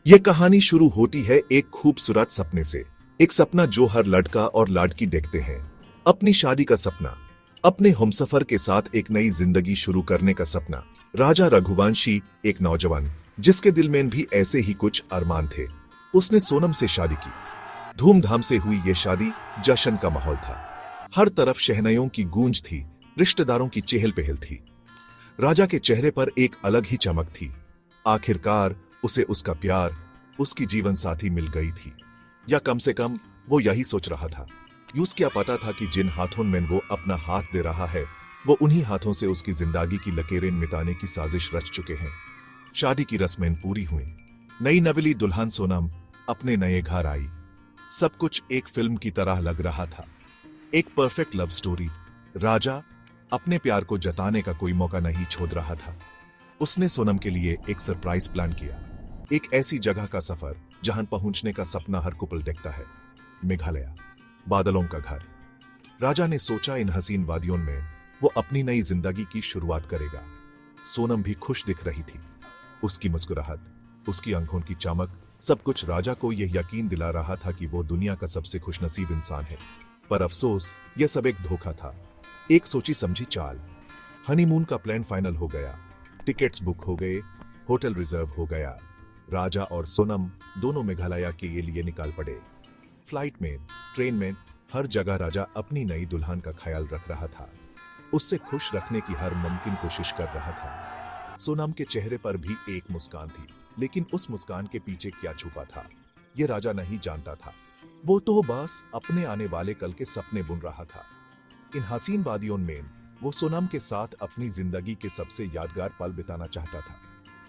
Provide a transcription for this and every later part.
यह कहानी शुरू होती है एक खूबसूरत सपने से। एक सपना जो हर लड़का और लड़की देखते हैं। अपनी शादी का सपना, अपने हमसफर के साथ एक नई जिंदगी शुरू करने का सपना। राजा रघुवंशी एक नौजवान जिसके दिल में भी ऐसे ही कुछ अरमान थे। उसने सोनम से शादी की। धूमधाम से हुई ये शादी जश्न का माहौल था। हर तरफ शहनाइयों की गूंज थी, रिश्तेदारों की चहल पहल थी। राजा के चेहरे पर एक अलग ही चमक थी। आखिरकार उसे उसका प्यार, उसकी जीवन साथी मिल गई थी, या कम से कम वो यही सोच रहा था। यूस क्या पता था कि जिन हाथों में वो अपना हाथ दे रहा है, वो उन्हीं हाथों से उसकी जिंदगी की लकीरें मिटाने की साजिश रच चुके हैं। शादी की रस्में पूरी हुई। नई नवेली दुल्हन सोनम अपने नए घर आई। सब कुछ एक फिल्म की तरह लग रहा था। एक परफेक्ट लव स्टोरी। राजा अपने प्यार को जताने का कोई मौका नहीं छोड़ रहा था। उसने सोनम के लिए एक सरप्राइज प्लान किया। एक ऐसी जगह का सफर जहां पहुंचने का सपना हर कपल देखता है। मेघालय, बादलों का घर। राजा ने सोचा इन हसीन वादियों में वो अपनी नई जिंदगी की शुरुआत करेगा। सोनम भी खुश दिख रही थी। उसकी मुस्कुराहट, उसकी आंखों की चमक, सब कुछ राजा को यह यकीन दिला रहा था कि वो दुनिया का सबसे खुशनसीब इंसान है। पर अफसोस, यह सब एक धोखा था, एक सोची समझी चाल। हनीमून का प्लान फाइनल हो गया। टिकट्स बुक हो गए, होटल रिजर्व हो गया। राजा और सोनम दोनों मेघालय के लिए निकाल पड़े। फ्लाइट में, ट्रेन में, हर जगह राजा अपनी नई दुल्हन का ख्याल रख रहा था। उससे खुश रखने की हर मुमकिन कोशिश कर रहा था। सोनम के चेहरे पर भी एक मुस्कान थी, लेकिन उस मुस्कान के पीछे क्या छुपा था, यह राजा नहीं जानता था। वो तो बस अपने आने वाले कल के सपने बुन रहा था। इन हसीन वादियों में वो सोनम के साथ अपनी जिंदगी के सबसे यादगार पल बिताना चाहता था।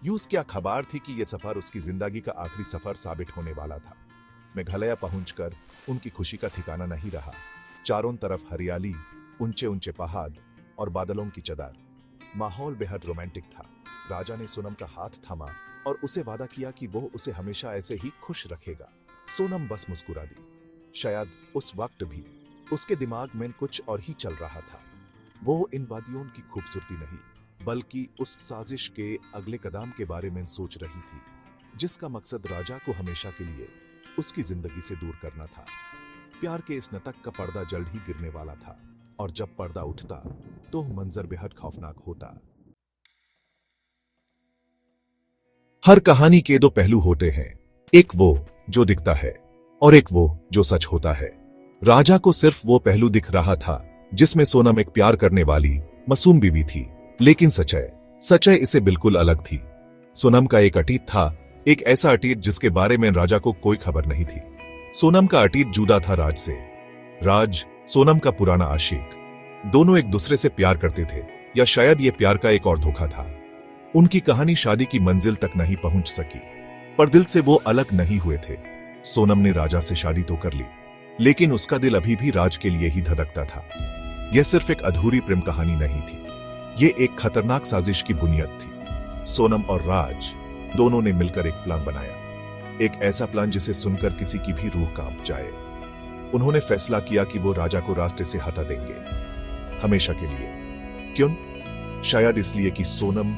यूस क्या खबर थी कि यह सफर उसकी जिंदगी का आखिरी सफर साबित होने वाला था। मेघालय पहुंचकर उनकी खुशी का ठिकाना नहीं रहा। चारों तरफ हरियाली, ऊंचे ऊंचे पहाड़ और बादलों की चादर। माहौल बेहद रोमांटिक था। राजा ने सोनम का हाथ थामा और उसे वादा किया कि वो उसे हमेशा ऐसे ही खुश रखेगा। सोनम बस मुस्कुरा दी। शायद उस वक्त भी उसके दिमाग में कुछ और ही चल रहा था। वो इन वादियों की खूबसूरती नहीं, बल्कि उस साजिश के अगले कदम के बारे में सोच रही थी, जिसका मकसद राजा को हमेशा के लिए उसकी जिंदगी से दूर करना था। प्यार के इस नाटक का पर्दा जल्द ही गिरने वाला था, और जब पर्दा उठता तो मंजर बेहद खौफनाक होता। हर कहानी के दो पहलू होते हैं, एक वो जो दिखता है और एक वो जो सच होता है। राजा को सिर्फ वो पहलू दिख रहा था जिसमें सोनम एक प्यार करने वाली मासूम बीवी थी, लेकिन सच्चाई इससे बिल्कुल अलग थी। सोनम का एक अतीत था, एक ऐसा अतीत जिसके बारे में राजा को कोई खबर नहीं थी। सोनम का अतीत जुदा था राज से। राज सोनम का पुराना आशिक। दोनों एक दूसरे से प्यार करते थे, या शायद ये प्यार का एक और धोखा था। उनकी कहानी शादी की मंजिल तक नहीं पहुंच सकी, पर दिल से वो अलग नहीं हुए थे। सोनम ने राजा से शादी तो कर ली, लेकिन उसका दिल अभी भी राज के लिए ही धड़कता था। यह सिर्फ एक अधूरी प्रेम कहानी नहीं थी, ये एक खतरनाक साजिश की बुनियाद थी। सोनम और राज दोनों ने मिलकर एक प्लान बनाया, एक ऐसा प्लान जिसे सुनकर किसी की भी रूह कांप जाए। उन्होंने फैसला किया कि वो राजा को रास्ते से हटा देंगे, हमेशा के लिए। क्यों? शायद इसलिए कि सोनम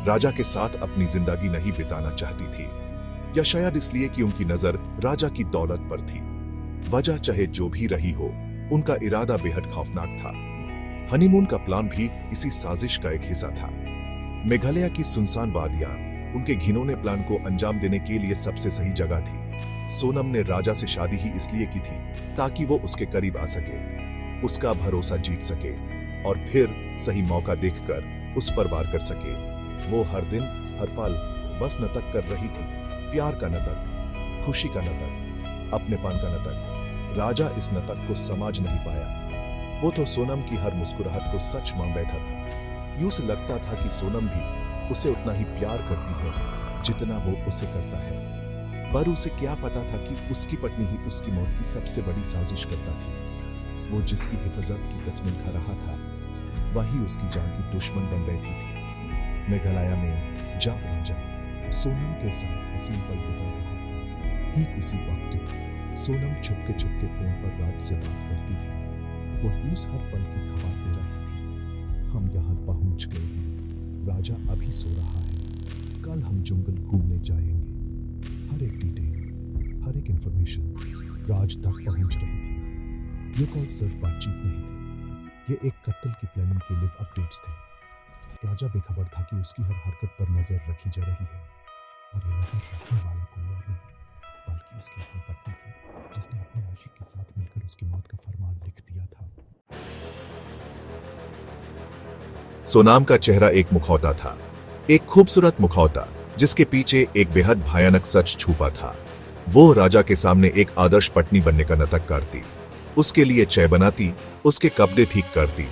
राजा के साथ अपनी जिंदगी नहीं बिताना चाहती थी, या शायद इसलिए कि उनकी नजर राजा की दौलत पर थी। वजह चाहे जो भी रही हो, उनका इरादा बेहद खौफनाक था। हनीमून का प्लान भी इसी साजिश का एक हिस्सा था। मेघालय की सुनसान वादियां उनके घिनौने प्लान को अंजाम देने के लिए सबसे सही जगह थी। सोनम ने राजा से शादी ही इसलिए की थी ताकि वो उसके करीब आ सके, उसका भरोसा जीत सके, और फिर सही मौका देखकर उस पर वार कर सके। वो हर दिन हर पल बस नाटक कर रही थी, प्यार का नाटक, खुशी का नाटक, अपनेपन का नाटक। राजा इस नाटक को समझ नहीं पाया। वो तो सोनम की हर मुस्कुराहट को सच मान बैठा था। यूं से लगता था कि सोनम भी उसे उतना ही प्यार करती है जितना वो उसे करता है, पर उसे क्या पता था कि उसकी पत्नी ही उसकी मौत की सबसे बड़ी साजिश करता थी। वो जिसकी हिफाजत की कसमें खा रहा था, वही उसकी जान की दुश्मन बन बैठी थी। मेघालय में जब राजा सोनम के साथ हसीन पल बिता रहा था, ठीक उसी वक्त सोनम छुपके फोन पर राज से बात करती थी। वो यूस हर पल की खबर दे रही थी, हम यहाँ पहुंच गए हैं, राजा अभी सो रहा है, कल हम जंगल घूमने जाएंगे, हर एक डिटेल, हर एक इंफॉर्मेशन राज तक पहुंच रही थी। ये कॉल सिर्फ बातचीत नहीं थी, ये एक कत्ल की प्लानिंग के लिव अपडेट्स थे। राजा बेखबर था कि उसकी हर हरकत पर नजर रखी जा रही है, और ये नजर रखने वाला कोई और नहीं बल्कि उसकी अपनी पत्नी थी, जिसने अपने आशिक के साथ मिलकर उसकी मौत का फरमान लिख दिया था। सोनम का चेहरा एक मुखौटा था, एक खूबसूरत मुखौटा जिसके पीछे एक बेहद भयानक सच छुपा था। वो राजा के सामने एक आदर्श पत्नी बनने का नाटक करती, उसके लिए चाय बनाती, उसके कपड़े ठीक करती,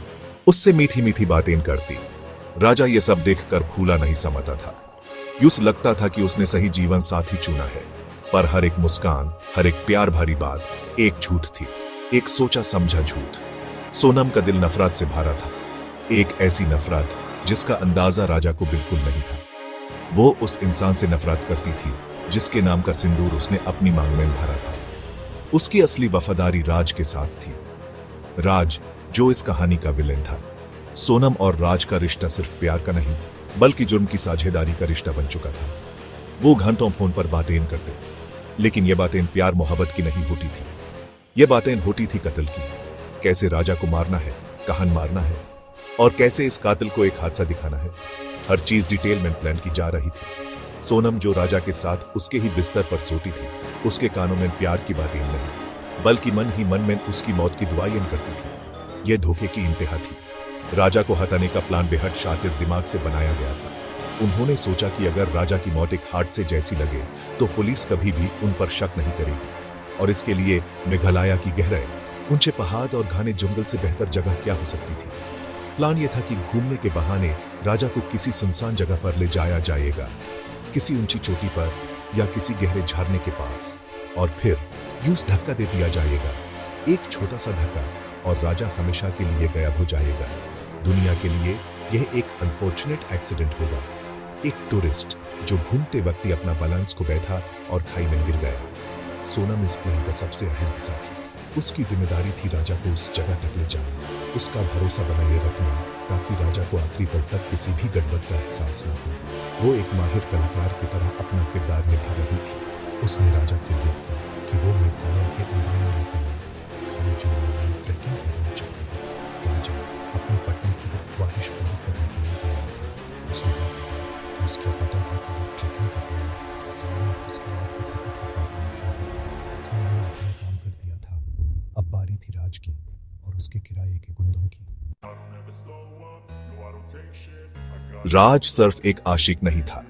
उससे मीठी मीठी बातें करती। राजा ये सब देखकर फूला नहीं समझता था। यूं लगता था कि उसने सही जीवन साथी चुना है, पर हर एक मुस्कान, हर एक प्यार भरी बात एक झूठ थी, एक सोचा समझा झूठ। सोनम का दिल नफरत से भरा था, एक ऐसी नफरत जिसका अंदाजा राजा को बिल्कुल नहीं था। वो उस इंसान से नफरत करती थी जिसके नाम का सिंदूर उसने अपनी मांग में भरा था। उसकी असली वफादारी राज के साथ थी, राज जो इस कहानी का विलेन था। सोनम और राज का रिश्ता सिर्फ प्यार का नहीं बल्कि जुर्म की साझेदारी का रिश्ता बन चुका था। वो घंटों फोन पर बातें करते, लेकिन ये बातें प्यार मोहब्बत की नहीं होती थी, ये बातें होती थी कत्ल की। कैसे राजा को मारना है, कहां मारना है, और कैसे इस कातिल को एक हादसा दिखाना है, हर चीज डिटेल में प्लान की जा रही थी। सोनम जो राजा के साथ उसके ही बिस्तर पर सोती थी, उसके कानों में प्यार की बातें नहीं बल्कि मन ही मन में उसकी मौत की दुआएं करती थी। यह धोखे की इंतहा थी। राजा को हटाने का प्लान बेहद शातिर दिमाग से बनाया गया था। उन्होंने सोचा कि अगर राजा की मौत एक हादसे जैसी लगे तो पुलिस कभी भी उन पर शक नहीं करेगी, और इसके लिए मेघालय की गहराई, ऊंचे पहाड़ और घने जंगल से बेहतर जगह क्या हो सकती थी। प्लान यह था कि घूमने के बहाने राजा को किसी सुनसान जगह पर ले जाया जाएगा, किसी ऊंची चोटी पर या किसी गहरे झरने के पास, और फिर यूं धक्का दे दिया जाएगा, एक छोटा सा धक्का, और राजा हमेशा के लिए गायब हो जाएगा। दुनिया के लिए यह एक अनफॉर्चुनेट एक्सीडेंट होगा, एक टूरिस्ट जो घूमते वक्त ही अपना बैलेंस को बैठा और खाई में गिर गया। सोनम इस प्लान का सबसे अहम हिस्सा थी। उसकी जिम्मेदारी थी राजा को उस जगह तक ले जाना, उसका भरोसा बनाए रखना, ताकि राजा को आखिरी पल तक किसी भी गड़बड़ का एहसास न हो। वो एक माहिर कलाकार की तरह अपना किरदार निभा रही थी। उसने राजा से जिद की कि वो मेघालय के अंदर खाने जो ट्रैकिंग करना चाहती थी। राजा अपनी पत्नी की ख्वाहिश पूरी करने के लिए तैयार था। उसने उसका पता था कि वो ट्रैकिंग कर रही है, सामने उसके बाद की टिकट की कंफर्मेशन थी। उसने अपना काम कर दिया था, अब बारी थी राज की और उसके किराए के गुंदों की। राज सिर्फ एक आशिक नहीं था,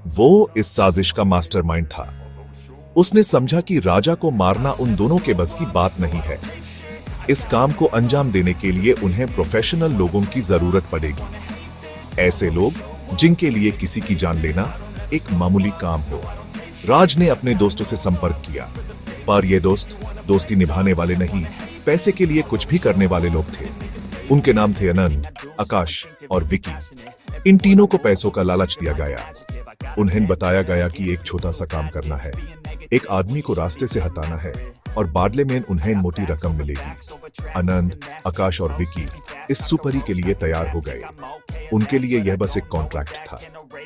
वो इस साजिश का मास्टरमाइंड था। उसने समझा कि राजा को मारना उन दोनों के बस की बात नहीं है। इस काम को अंजाम देने के लिए उन्हें प्रोफेशनल लोगों की जरूरत पड़ेगी, ऐसे लोग जिनके लिए किसी की जान लेना एक मामूली काम हो। राज ने अपने दोस्तों से संपर्क किया, पर ये दोस्त दोस्ती निभाने वाले नहीं, पैसे के लिए कुछ भी करने वाले लोग थे। उनके नाम थे आनंद, आकाश और विकी। इन तीनों को पैसों का लालच दिया गया। उन्हें बताया गया कि एक छोटा सा काम करना है, एक आदमी को रास्ते से हटाना है और बदले में उन्हें मोटी रकम मिलेगी। आनंद, आकाश और विकी इस सुपरी के लिए तैयार हो गए। उनके लिए यह बस एक कॉन्ट्रैक्ट था,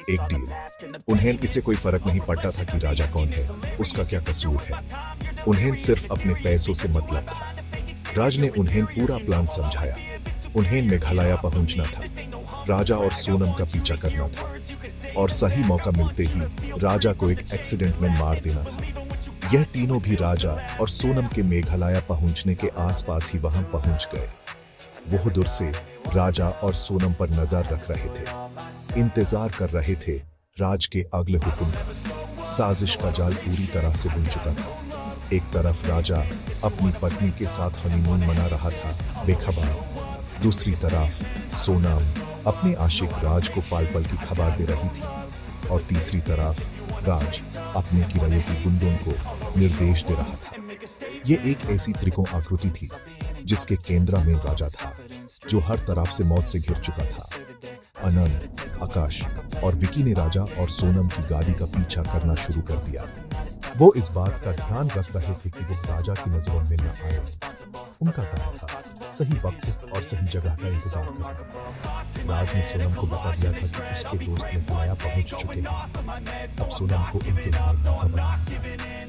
एक डील। उन्हें इससे कोई फर्क नहीं पड़ता था कि राजा कौन है, उसका क्या कसूर है। उन्हें सिर्फ अपने पैसों से मतलब था। राज ने उन्हें पूरा प्लान समझाया। उन्हें मेघालय पहुंचना था, राजा और सोनम का पीछा करना था, और सही मौका मिलते ही राजा को एक एक्सीडेंट में मार देना था। यह तीनों भी राजा और सोनम के मेघालय पहुंचने के आसपास ही वहां पहुंच गए। वो दूर से राजा और सोनम पर नजर रख रहे थे, इंतजार कर रहे थे राज के अगले हुक्म का। साजिश का जाल पूरी तरह से बुन चुका था। एक तरफ राजा अपनी पत्नी के साथ हनीमून मना रहा था बेखबर, दूसरी तरफ सोनम अपने आशिक राज को पल पल की खबर दे रही थी, और तीसरी तरफ राज अपने किराए की गुंडों को निर्देश दे रहा था। ये एक ऐसी त्रिकोण आकृति थी जिसके केंद्र में राजा था, जो हर तरफ से मौत से घिर चुका था। आनंद, आकाश और विकी ने राजा और सोनम की गाड़ी का पीछा करना शुरू कर दिया। वो इस बात का ध्यान रख रहे थे कि वो राजा की नजरों में न आए। उनका काम था सही वक्त और सही जगह का इंतजार करना। राज ने सोनम को बता दिया था कि उसके दोस्त हिमालय पहुंच चुके हैं। अब सोनम को उनके लिए मौका बनाना।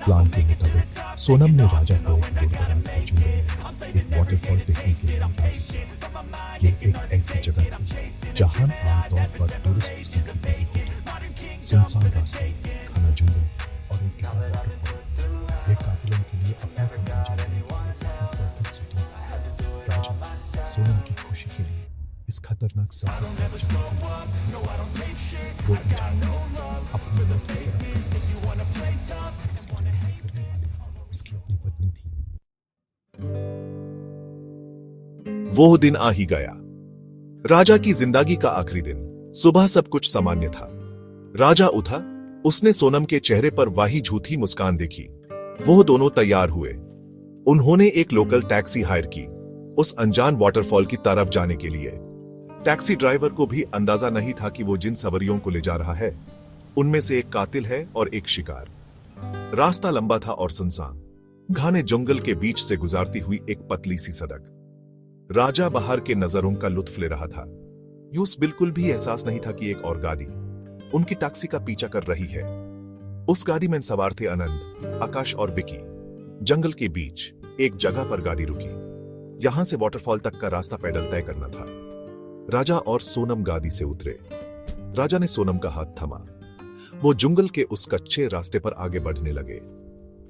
प्लान के मुताबिक सोनम ने राजा को एक दूर-दराज के जंगल में एक वाटरफॉल देखने के लिए राजी किया। ये एक ऐसी जगह थी जहां आमतौर पर टूरिस्ट्स की भीड़ होती। सुनसान रास्ते, घना जंगल और एक गहरा वाटरफॉल ये कातिलों के लिए अपना काम अंजाम देने के लिए बिल्कुल परफेक्ट सेटिंग था। राजा सोनम की खुशी के लिए इस खतरनाक सफर पर जाने को तैयार। वो अनजान अपनी मौत की तरफ कदम बढ़ा रहा था और उसकी रहनुमाई करने वाली उसकी अपनी पत्नी थी। वो दिन आ ही गया, राजा की जिंदगी का आखिरी दिन। सुबह सब कुछ सामान्य था। राजा उठा, उसने सोनम के चेहरे पर वही झूठी मुस्कान देखी। वो दोनों तैयार हुए। उन्होंने एक लोकल टैक्सी हायर की उस अनजान वाटरफॉल की तरफ जाने के लिए। टैक्सी ड्राइवर को भी अंदाजा नहीं था कि वो जिन सवारियों को ले जा रहा है उनमें से एक कातिल है और एक शिकार। रास्ता लंबा था और सुनसान, घने जंगल के बीच से गुजरती हुई एक पतली सी सड़क। राजा बाहर के नजारों का लुत्फ ले रहा था। यूस बिल्कुल भी एहसास नहीं था कि एक और गाड़ी उनकी टैक्सी का पीछा कर रही है। उस गाड़ी में सवार थे आनंद, आकाश और विकी। जंगल के बीच एक जगह पर गाड़ी रुकी। यहां से वाटरफॉल तक का रास्ता पैदल तय करना था। राजा और सोनम गाड़ी से उतरे। राजा ने सोनम का हाथ थमा। वो जंगल के उस कच्चे रास्ते पर आगे बढ़ने लगे।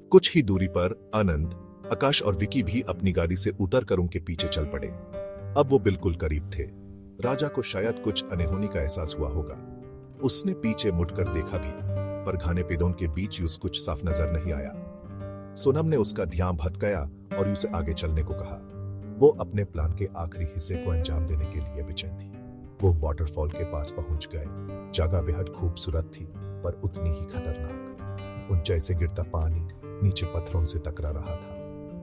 कुछ ही दूरी पर आनंद, आकाश और विकी भी अपनी गाड़ी से उतरकर उनके पीछे चल पड़े। अब वो बिल्कुल करीब थे। राजा को शायद कुछ अनहोनी का एहसास हुआ होगा। उसने पीछे मुड़कर देखा भी, पर घने पेड़ों के बीच यूं कुछ साफ नजर नहीं आया। सोनम ने उसका ध्यान भटकाया और उसे आगे चलने को कहा। वो अपने प्लान के आखिरी हिस्से को अंजाम देने के लिए बेचैन थी। वो वाटरफॉल के पास पहुंच गए। जगह बेहद खूबसूरत थी, पर उतनी ही खतरनाक। ऊंचाई से गिरता पानी नीचे पत्थरों से टकरा रहा था।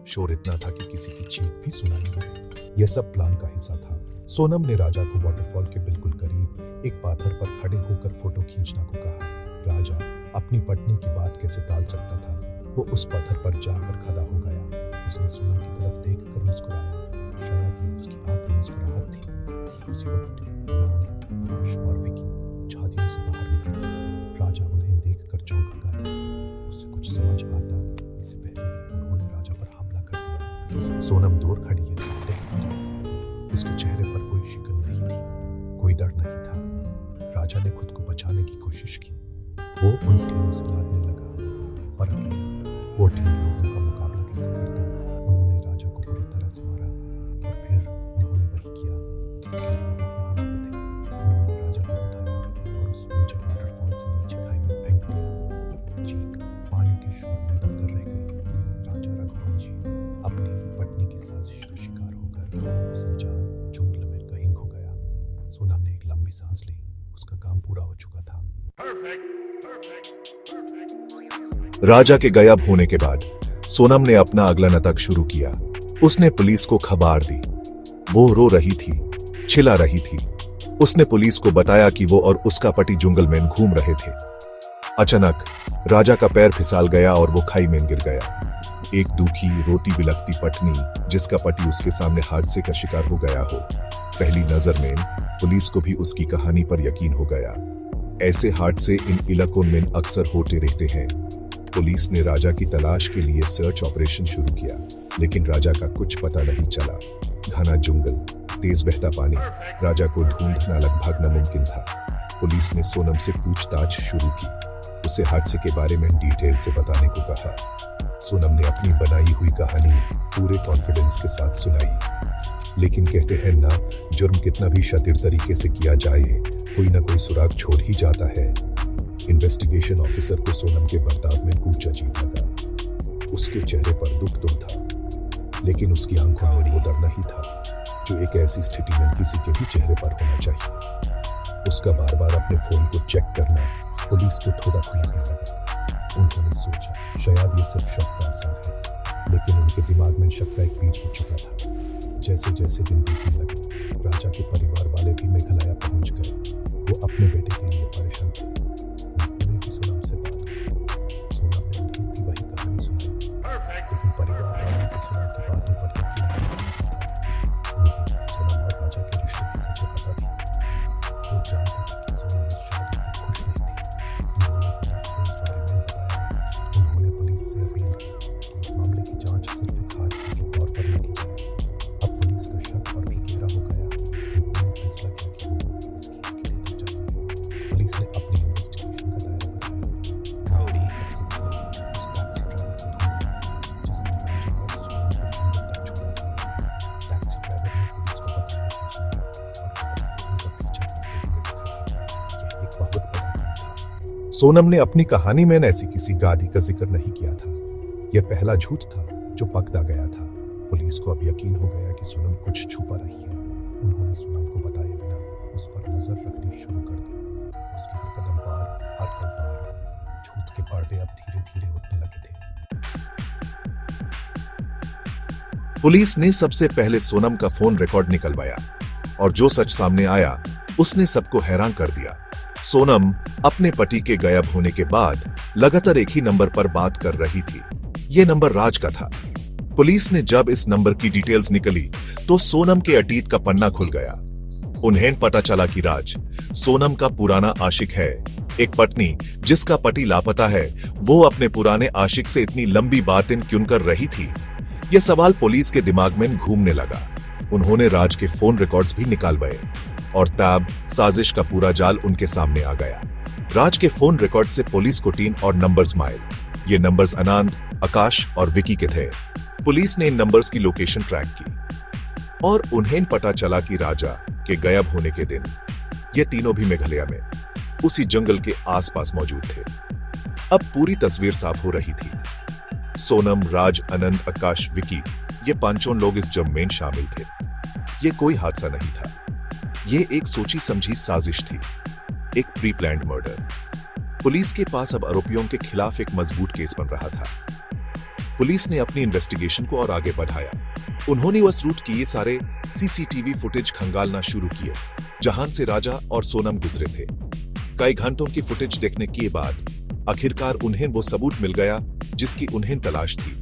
शोर इतना था कि किसी की चीख भी सुनाई न दी। यह सब प्लान का हिस्सा था। सोनम ने राजा को वाटरफॉल के बिल्कुल करीब एक पत्थर पर खड़े होकर फोटो खींचना को कहा। राजा अपनी पत्नी की बात कैसे टाल सकता था। वो उस पत्थर पर जाकर खड़ा हो गया। उसने सोनम की तरफ देखकर मुस्कुराया। शायद ये उसकी आखिरी मुस्कुराहट थी। उसी वक्त आकाश और विकी झाड़ियों से बाहर निकले। राजा उन्हें देखकर चौंक गया। उसे कुछ समझ आता इससे पहले उन्होंने राजा पर हमला कर दिया। सोनम दूर खड़ी है, सब देखती रही। उसके चेहरे पर कोई शिकन नहीं थी, कोई डर नहीं था। राजा ने खुद को बचाने की कोशिश की। वो उन तीनों से लड़ने लगा, पर अकेला वो तीन लोगों का मुकाबला कैसे करता। उन्होंने राजा को पूरी तरह से मारा और फिर उन्होंने वही किया जिसके लिए वो यहाँ थे। उन्होंने राजा को उठाया और उस ऊंचे वाटरफॉल से नीचे खाई में फेंक दिया। चीख पानी के शोर में दबकर रह गई। राजा रघुवंश जी अपनी ही पत्नी की साजिश का शिकार होकर उस अनजान जंगल में कहीं खो गया। सोनम ने एक लंबी सांस ली। उसका काम पूरा हो चुका था। राजा के गायब होने के बाद सोनम ने अपना अगला नाटक शुरू किया। उसने पुलिस को खबर दी। वो रो रही थी, चिल्ला रही थी। उसने पुलिस को बताया कि वो और उसका पति जंगल में घूम रहे थे। अचानक राजा का पैर फिसल गया और वो खाई में गिर गया। एक दुखी रोती बिलखती पत्नी जिसका पति उसके सामने हादसे का शिकार हो गया हो। पहली नजर में पुलिस को भी उसकी कहानी पर यकीन हो गया। ऐसे हादसे इन इलाकों में अक्सर होते रहते हैं। पुलिस ने राजा की तलाश के लिए सर्च ऑपरेशन शुरू किया, लेकिन राजा का कुछ पता नहीं चला। घना जंगल, तेज बहता पानी, राजा को ढूंढना लगभग नामुमकिन था। पुलिस ने सोनम से पूछताछ शुरू की। उसे हादसे के बारे में डिटेल से बताने को कहा। सोनम ने अपनी बनाई हुई कहानी पूरे कॉन्फिडेंस के साथ सुनाई। लेकिन कहते हैं ना, जुर्म कितना भी शातिर तरीके से किया जाए, कोई ना कोई सुराग छोड़ ही जाता है। इन्वेस्टिगेशन ऑफिसर को सोनम के बर्ताव में कुछ अजीब लगा। उसके चेहरे पर दुख तो था, लेकिन उसकी आंखों में वो डर नहीं था जो एक ऐसी स्थिति में किसी के भी चेहरे पर होना चाहिए। उसका बार बार अपने फोन को चेक करना पुलिस को थोड़ा खुलाने लगा। उन्होंने सोचा शायद ये सिर्फ शक का असर है, लेकिन उनके दिमाग में शक का एक बीज हो चुका था। जैसे जैसे दिन बीतने लगे, राजा के परिवार वाले भी मेघालय पहुंच गए। वो अपने बेटे के लिए परेशान थे। उन्होंने भी सोनम से बात की। सोनम ने उनकी भी वही सुना की बातों पर यकीन नहीं कर पाता। उन्हें सोनम और राजा के रिश्ते की सच्चाई पता थी। वो जानते थे कि सोनम इस शादी से खुश नहीं थी। उन्होंने पुलिस को इस बारे में बताया। उन्होंने पुलिस से अपील की कि इस मामले की जांच सिर्फ एक हादसे के तौर पर न की जाए। अब पुलिस का शक और भी गहरा हो गया। उन्होंने फैसला किया कि वो इस केस की तह तक जाएंगे। पुलिस ने अपनी इन्वेस्टिगेशन का दायरा बढ़ाया। गाड़ी सबसे पहले उस टैक्सी ड्राइवर को ढूंढा जिसने राजा और सोनम को जंगल तक छोड़ा था। टैक्सी ड्राइवर ने पुलिस को बताया कि उसने और गाड़ी को उनका पीछा करते हुए देखा था। यह एक बहुत बड़ा गुण था। सोनम ने अपनी कहानी में ऐसी किसी गाड़ी का जिक्र नहीं किया था। यह पहला झूठ था जो पकड़ा गया था। पुलिस को अब यकीन हो गया कि सोनम कुछ छुपा रही है। उन्होंने सोनम को बताए बिना उस पर नजर रखनी शुरू कर दी। उसके हर कदम पर, हर पल पर झूठ के पर्दे अब धीरे धीरे उठने लगे थे। पुलिस ने सबसे पहले सोनम का फोन रिकॉर्ड निकलवाया और जो सच सामने आया उसने सबको हैरान कर दिया। सोनम अपने पति के गायब होने के बाद लगातार एक ही नंबर पर बात कर रही थी। यह नंबर राज का था। पुलिस ने जब इस नंबर की डिटेल्स निकली तो सोनम के अतीत का पन्ना खुल गया। उन्हें पता चला कि राज सोनम का पुराना आशिक है। एक पत्नी जिसका पति लापता है, वो अपने पुराने आशिक से इतनी लंबी बातें क्यों कर रही थी? यह सवाल पुलिस के दिमाग में घूमने लगा। उन्होंने राज के फोन रिकॉर्ड्स भी निकालवाए और तब साजिश का पूरा जाल उनके सामने आ गया। राज के फोन रिकॉर्ड से पुलिस को 3 और नंबर्स मिले। ये नंबर्स आनंद, आकाश और विकी के थे। पुलिस ने इन नंबर्स की लोकेशन ट्रैक की और उन्हें पता चला कि राजा के गायब होने के दिन ये तीनों भी मेघालय में उसी जंगल के आसपास मौजूद थे। अब पूरी तस्वीर साफ हो रही थी। सोनम, राज, आनंद, आकाश, विकी, ये पांचों लोग इस जंग में शामिल थे। ये कोई हादसा नहीं था। ये एक सोची समझी साजिश थी, एक प्री प्लान्ड मर्डर। पुलिस के पास अब आरोपियों के खिलाफ एक मजबूत केस बन रहा था। पुलिस ने अपनी इन्वेस्टिगेशन को और आगे बढ़ाया। उन्होंने उस रूट की ये सारे सीसीटीवी फुटेज खंगालना शुरू किए जहां से राजा और सोनम गुजरे थे। कई घंटों की फुटेज देखने के बाद आखिरकार उन्हें वो सबूत मिल गया जिसकी उन्हें तलाश थी।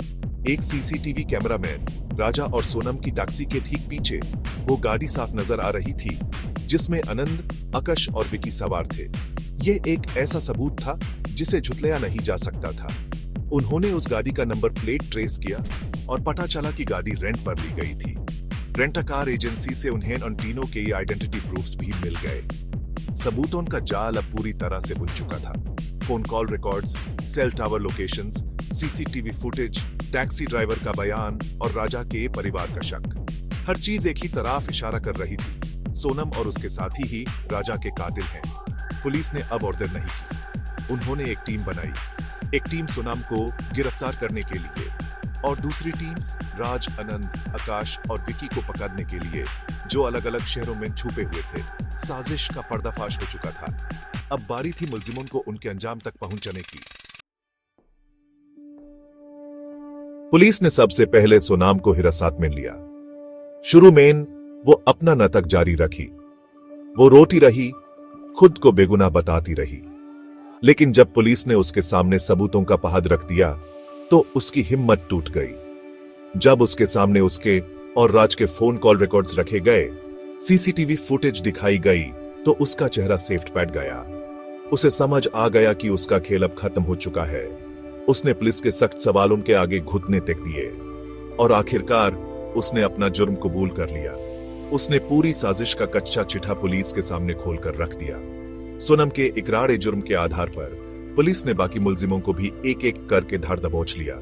एक सीसीटीवी कैमरामैन राजा और सोनम की टैक्सी के ठीक पीछे वो गाड़ी साफ नजर आ रही थी जिसमें आनंद, आकाश और विकी सवार थे। ये एक ऐसा सबूत था जिसे झुटलाया नहीं जा सकता था। उन्होंने उस गाड़ी का नंबर प्लेट ट्रेस किया और पता चला कि गाड़ी रेंट पर ली गई थी। रेंट कार एजेंसी से उन्हें उन तीनों के आइडेंटिटी प्रूफ्स भी मिल गए। सबूतों का जाल अब पूरी तरह से बुन चुका था। Phone call records, cell tower locations, CCTV footage, taxi driver का बयान और राजा के परिवार का शक। हर चीज एक ही तरफ इशारा कर रही थी। सोनम और उसके साथी ही राजा के कातिल हैं। पुलिस ने अब और देर नहीं की। उन्होंने एक टीम बनाई। एक टीम सोनम को गिरफ्तार करने के लिए और दूसरी टीम्स राज, आनंद, आकाश और विकी को पकड़ने के लिए जो अलग अलग शहरों में छुपे हुए थे। साजिश का पर्दाफाश हो चुका था। अब बारी थी मुलजिमों को उनके अंजाम तक पहुंचने की। पुलिस ने सबसे पहले सोनम को हिरासत में लिया। शुरू में वो अपना नाटक जारी रखी। वो रोती रही, खुद को बेगुनाह बताती रही। लेकिन जब पुलिस ने उसके सामने सबूतों का पहाड़ रख दिया तो उसकी हिम्मत टूट गई। जब उसके सामने उसके और राज के फोन कॉल रिकॉर्ड्स रखे गए, सीसीटीवी फुटेज दिखाई गई तो उसका चेहरा सेफ्ट बैठ गया। उसे समझ आ गया कि उसका खेल अब खत्म हो चुका है। उसने पुलिस के सख्त सवालों के आगे घुटने टेक दिए और आखिरकार उसने अपना जुर्म कबूल कर लिया। उसने पूरी साजिश का कच्चा चिट्ठा पुलिस के सामने खोलकर रख दिया। सोनम के इकरार जुर्म के आधार पर पुलिस ने बाकी मुलजिमों को भी एक एक करके धर दबोच लिया।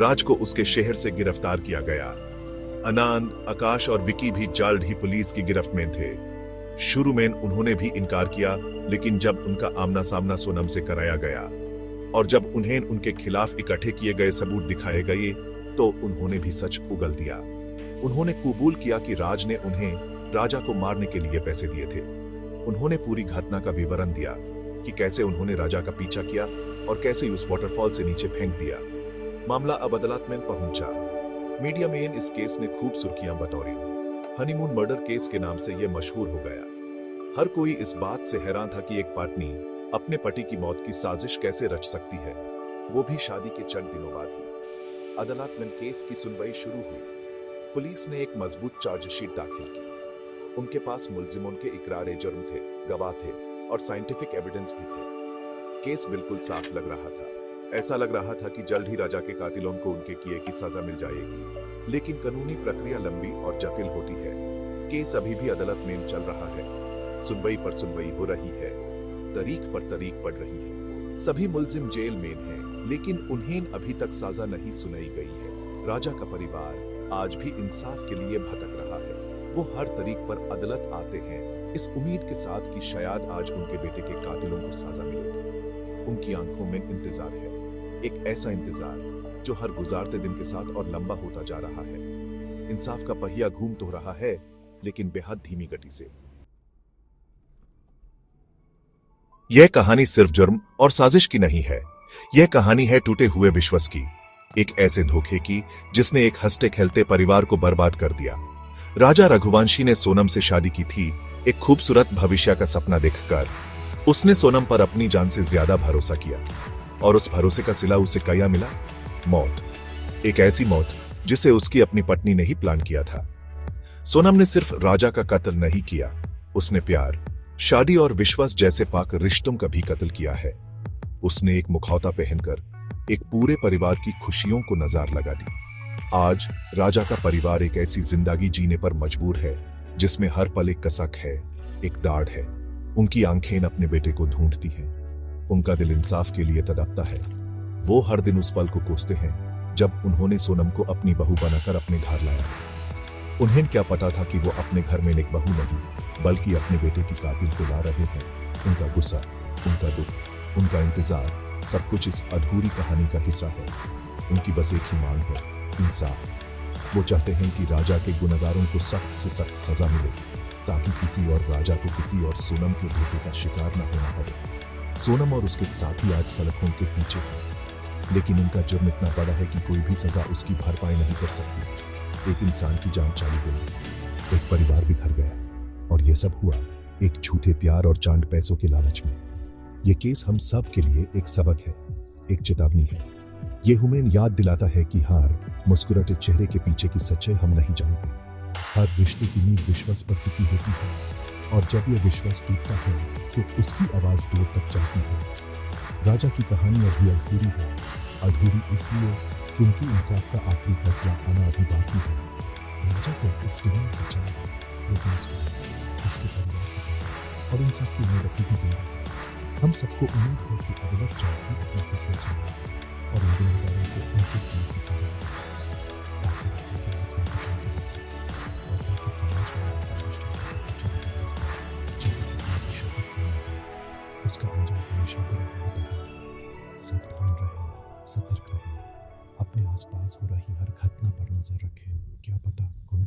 राज को उसके शहर से गिरफ्तार किया गया। आनंद, आकाश और विकी भी जल्द ही पुलिस की गिरफ्त में थे। शुरू में उन्होंने भी इनकार किया, लेकिन जब उनका आमना सामना सोनम से कराया गया और जब उन्हें उनके खिलाफ इकट्ठे किए गए सबूत दिखाए गए तो उन्होंने भी सच उगल दिया। उन्होंने कबूल किया कि राज ने उन्हें राजा को मारने के लिए पैसे दिए थे। उन्होंने पूरी घटना का विवरण दिया कि कैसे उन्होंने राजा का पीछा किया और कैसे उस वाटरफॉल से नीचे फेंक दिया। मामला अब अदालत में पहुंचा। मीडिया में इस केस ने खूब सुर्खियां बटोरी। हनीमून मर्डर केस के नाम से यह मशहूर हो गया। हर कोई इस बात से हैरान था कि एक पत्नी अपने पति की मौत की साजिश कैसे रच सकती है, वो भी शादी के चंद दिनों बाद ही। अदालत में केस की सुनवाई शुरू हुई। पुलिस ने एक मजबूत चार्जशीट दाखिल की। उनके पास मुल्जिमों के इकरार जुर्म थे, गवाह थे और साइंटिफिक एविडेंस भी थे। केस बिल्कुल साफ लग रहा था। ऐसा लग रहा था कि जल्द ही राजा के कातिलों को उनके किए की सजा मिल जाएगी। लेकिन कानूनी प्रक्रिया लंबी और जटिल होती है। केस अभी भी अदालत में चल रहा है। सुनवाई पर सुनवाई हो रही है, तारीख पर तारीख बढ़ रही है। सभी मुल्जिम जेल में हैं, लेकिन उन्हें अभी तक सजा नहीं सुनाई गई है। राजा का परिवार आज भी इंसाफ के लिए भटक रहा है। वो हर तारीख पर अदालत आते हैं, इस उम्मीद के साथ कि शायद आज उनके बेटे के कातिलों को सजा मिले। उनकी आंखों में इंतजार है, एक ऐसा इंतजार जो हर गुजारते दिन के साथ और लंबा होता जा रहा है। इंसाफ का पहिया घूम तो रहा है, लेकिन बेहद धीमी गति से। यह कहानी सिर्फ जुर्म और साजिश की नहीं है। यह कहानी है टूटे हुए विश्वास की, एक ऐसे धोखे की जिसने एक हंसते खेलते परिवार को बर्बाद कर दिया। राजा रघुवंशी ने सोनम से शादी की थी, एक खूबसूरत भविष्य का सपना देखकर। उसने सोनम पर अपनी जान से ज्यादा भरोसा किया, और उस भरोसे का सिला उसे क्या मिला? मौत। एक ऐसी मौत जिसे उसकी अपनी पत्नी ने ही प्लान किया था। सोनम ने सिर्फ राजा का कत्ल नहीं किया, उसने प्यार, शादी और विश्वास जैसे पाक रिश्तों का भी कत्ल किया है। उसने एक मुखौटा पहनकर एक पूरे परिवार की खुशियों को नजार लगा दी। आज राजा का परिवार एक ऐसी जिंदगी जीने पर मजबूर है जिसमें हर पल एक कसक है, एक दाढ़ है। उनकी आंखें अपने बेटे को ढूंढती हैं, उनका दिल इंसाफ के लिए तड़पता है। वो हर दिन उस पल को कोसते हैं जब उन्होंने सोनम को अपनी बहू बनाकर अपने घर लाया। उन्हें क्या पता था कि वो अपने घर में एक बहू नहीं, बल्कि अपने बेटे की कातिल को ला रहे हैं। उनका गुस्सा, उनका दुख, उनका इंतजार, सब कुछ इस अधूरी कहानी का हिस्सा है। उनकी बस एक ही मांग है, इंसाफ। वो चाहते हैं कि राजा के गुनहगारों को सख्त से सख्त सजा मिले, ताकि किसी और राजा को किसी और सोनम के धोखे का शिकार न होना पड़े। सोनम और उसके साथी आज सड़कों के पीछे हैं, लेकिन उनका जुर्म इतना बड़ा है कि कोई भी सजा उसकी भरपाई नहीं कर सकती। एक इंसान की जान चली गई, एक परिवार बिखर गया, और यह सब हुआ एक झूठे प्यार और चांद पैसों के लालच में। यह केस हम सब के लिए एक सबक है, एक चेतावनी है। यह हमें याद दिलाता है कि हर मुस्कुराते चेहरे के पीछे की सच्चाई हम नहीं जानते। हर रिश्ते की नींव विश्वास पर टिकी होती है, और जब यह विश्वास टूटता है तो उसकी आवाज दूर तक जाती है। राजा की कहानी अभी अधूरी है, अधूरी इसलिए क्योंकि इंसाफ का आखिरी फैसला आना अभी बाकी है। राजा को इस दुनिया से चला, लेकिन उसके परिवार की और इंसाफ की उम्मीद रखी भी जिंदा है। हम सबको उम्मीद है कि अदालत जाएगी अपना फैसला सुने और इन गुनहगारों को उनके किए की सजा मिले, ताकि राजा की आत्मा को शांति मिल सके और ताकि समाज में इंसान के साथ जो भी व्यवस्था जो भी शपथ पूर्ण हो, उसका अंजाम हमेशा बुरा होता है। सावधान रहें, सतर्क रहें, अपने आसपास हो रही हर घटना पर नजर रखें। क्या पता कौन